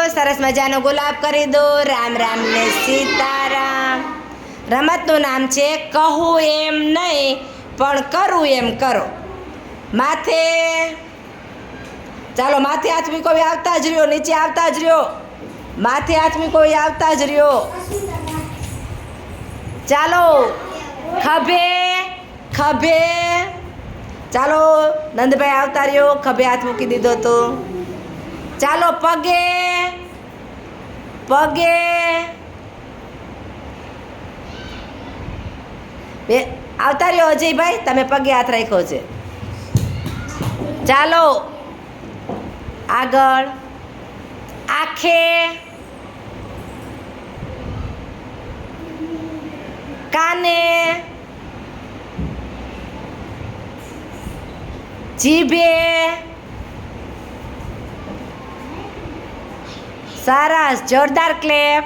સરસ મજાનો ગુલાબ કરી દો. રામ રામ ને સીતારામ. રમતનું નામ છે કહું એમ નહીં પણ કરું એમ કરો. માથે ચાલો, માથે હાથ મૂકો, આવતા જ રહ્યો, નીચે આવતા જ રહ્યો. માથે હાથ મૂકો, આવતા જ રહ્યો. ચાલો, ખભે ખભે. ચાલો નંદભાઈ આવતા રહ્યો, ખભે હાથ મૂકી દીધો તો. ચાલો, પગે પગે. બે આવતા રહ્યો અજયભાઈ, તમે પગે હાથ રાખ્યો છે. ચાલો આગળ, આંખે કાને જીભે. સરસ, જોરદાર ક્લેપ.